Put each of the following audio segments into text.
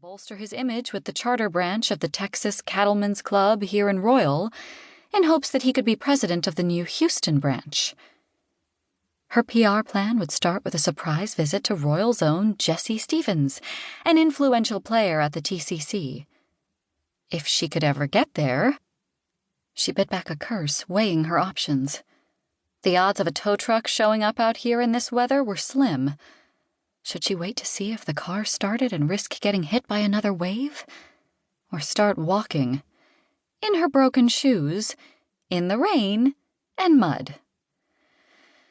bolster his image with the charter branch of the Texas Cattlemen's Club here in Royal, in hopes that he could be president of the new Houston branch. Her PR plan would start with a surprise visit to Royal's own Jessie Stevens, an influential player at the TCC. If she could ever get there... She bit back a curse, weighing her options. The odds of a tow truck showing up out here in this weather were slim. Should she wait to see if the car started and risk getting hit by another wave? Or start walking, in her broken shoes, in the rain and mud?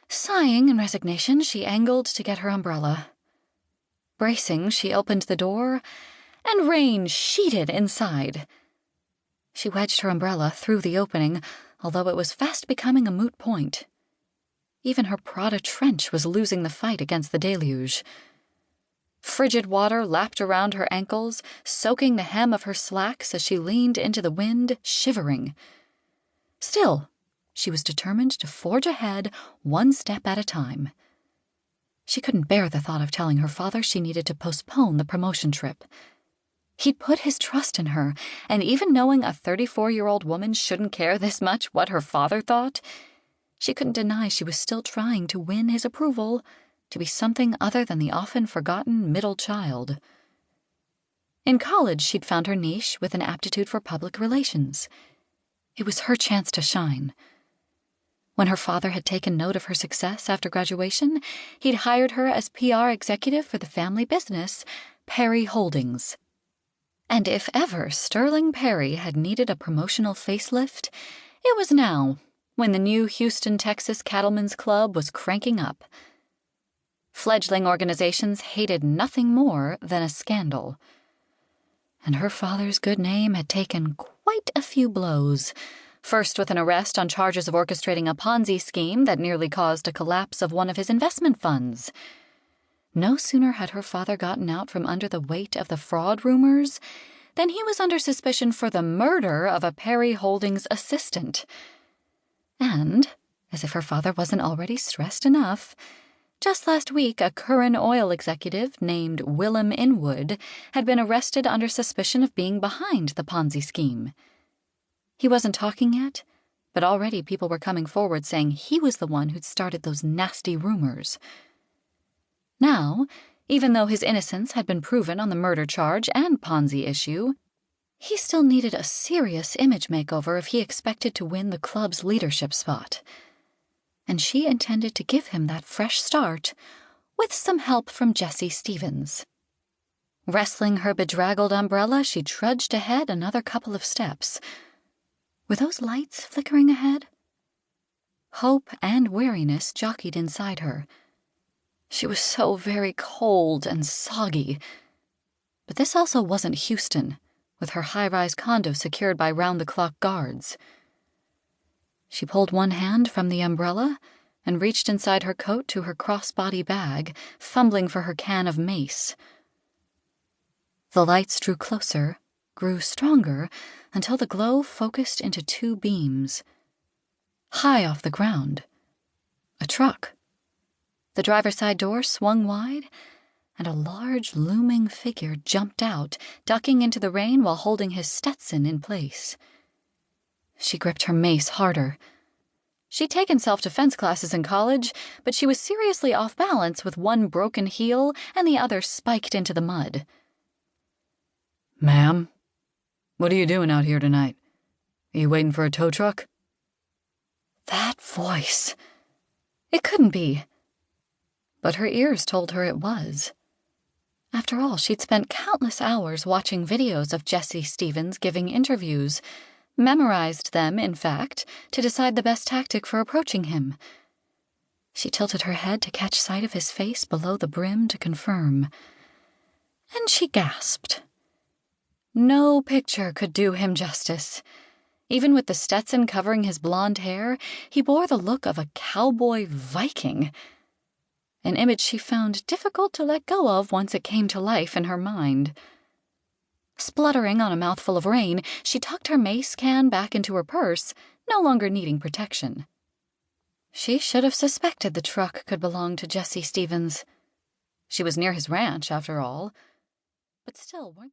Sighing in resignation, she angled to get her umbrella. Bracing, she opened the door, and rain sheeted inside. She wedged her umbrella through the opening, although it was fast becoming a moot point. Even her Prada trench was losing the fight against the deluge. Frigid water lapped around her ankles, soaking the hem of her slacks as she leaned into the wind, shivering. Still, she was determined to forge ahead, one step at a time. She couldn't bear the thought of telling her father she needed to postpone the promotion trip. He'd put his trust in her, and even knowing a 34-year-old woman shouldn't care this much what her father thought, she couldn't deny she was still trying to win his approval, to be something other than the often-forgotten middle child. In college, she'd found her niche with an aptitude for public relations. It was her chance to shine. When her father had taken note of her success after graduation, he'd hired her as PR executive for the family business, Perry Holdings. And if ever Sterling Perry had needed a promotional facelift, it was now, when the new Houston, Texas Cattlemen's Club was cranking up. Fledgling organizations hated nothing more than a scandal. And her father's good name had taken quite a few blows, first with an arrest on charges of orchestrating a Ponzi scheme that nearly caused a collapse of one of his investment funds. No sooner had her father gotten out from under the weight of the fraud rumors than he was under suspicion for the murder of a Perry Holdings assistant. And, as if her father wasn't already stressed enough, just last week a Curran oil executive named Willem Inwood had been arrested under suspicion of being behind the Ponzi scheme. He wasn't talking yet, but already people were coming forward saying he was the one who'd started those nasty rumors. Now, even though his innocence had been proven on the murder charge and Ponzi issue, he still needed a serious image makeover if he expected to win the club's leadership spot. And she intended to give him that fresh start with some help from Jessie Stevens. Wrestling her bedraggled umbrella, she trudged ahead another couple of steps. Were those lights flickering ahead? Hope and weariness jockeyed inside her. She was so very cold and soggy. But this also wasn't Houston, with her high-rise condo secured by round-the-clock guards. She pulled one hand from the umbrella and reached inside her coat to her crossbody bag, fumbling for her can of mace. The lights drew closer, grew stronger, until the glow focused into two beams. High off the ground, a truck. The driver's side door swung wide, and a large, looming figure jumped out, ducking into the rain while holding his Stetson in place. She gripped her mace harder. She'd taken self-defense classes in college, but she was seriously off balance with one broken heel and the other spiked into the mud. "Ma'am, what are you doing out here tonight? Are you waiting for a tow truck?" That voice. It couldn't be. But her ears told her it was. After all, she'd spent countless hours watching videos of Jessie Stevens giving interviews, memorized them, in fact, to decide the best tactic for approaching him. She tilted her head to catch sight of his face below the brim to confirm. And she gasped. No picture could do him justice. Even with the Stetson covering his blonde hair, he bore the look of a cowboy Viking. An image she found difficult to let go of once it came to life in her mind. Spluttering on a mouthful of rain, she tucked her mace can back into her purse, no longer needing protection. She should have suspected the truck could belong to Jessie Stevens. She was near his ranch, after all. But still, weren't the